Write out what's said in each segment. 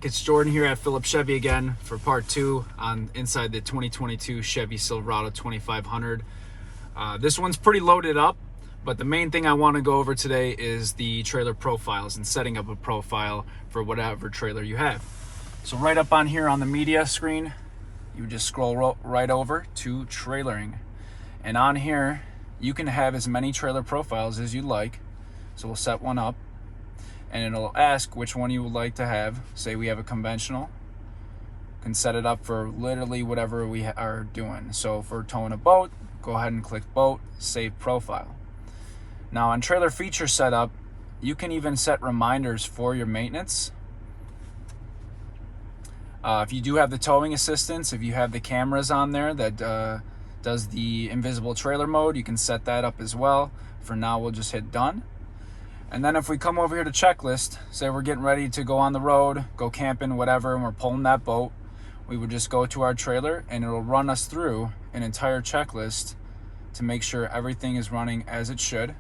It's Jordan here at Phillips Chevy again for part 2 on inside the 2022 Chevy Silverado 2500. This one's pretty loaded up, but the main thing I want to go over today is the trailer profiles and setting up a profile for whatever trailer you have. So right up on here on the media screen, you just scroll right over to trailering. And on here, you can have as many trailer profiles as you like. So we'll set one up. And it'll ask which one you would like to have. Say we have a conventional, can set it up for literally whatever we are doing. So if we're towing a boat, go ahead and click boat, save profile. Now on trailer feature setup, you can even set reminders for your maintenance. If you do have the towing assistance, if you have the cameras on there that does the invisible trailer mode, you can set that up as well. For now, we'll just hit done. And then if we come over here to checklist, say we're getting ready to go on the road, go camping, whatever, and we're pulling that boat, we would just go to our trailer and it'll run us through an entire checklist to make sure everything is running as it should.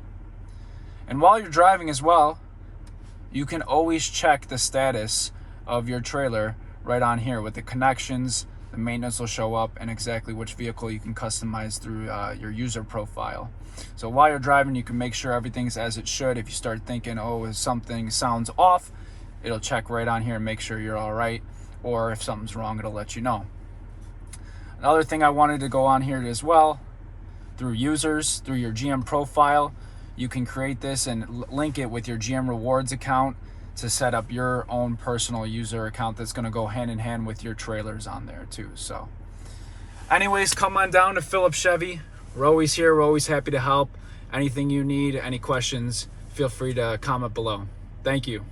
And while you're driving as well, you can always check the status of your trailer right on here with the connections. The maintenance will show up and exactly which vehicle you can customize through your user profile. So while you're driving, you can make sure everything's as it should. If you start thinking, oh, if something sounds off, it'll check right on here and make sure you're all right. Or if something's wrong, it'll let you know. Another thing I wanted to go on here as well, through users, through your GM profile, you can create this and link it with your GM rewards account to set up your own personal user account that's going to go hand in hand with your trailers on there too. So anyways, come on down to Phillips Chevy. We're always here. We're always happy to help. Anything you need, any questions, feel free to comment below. Thank you.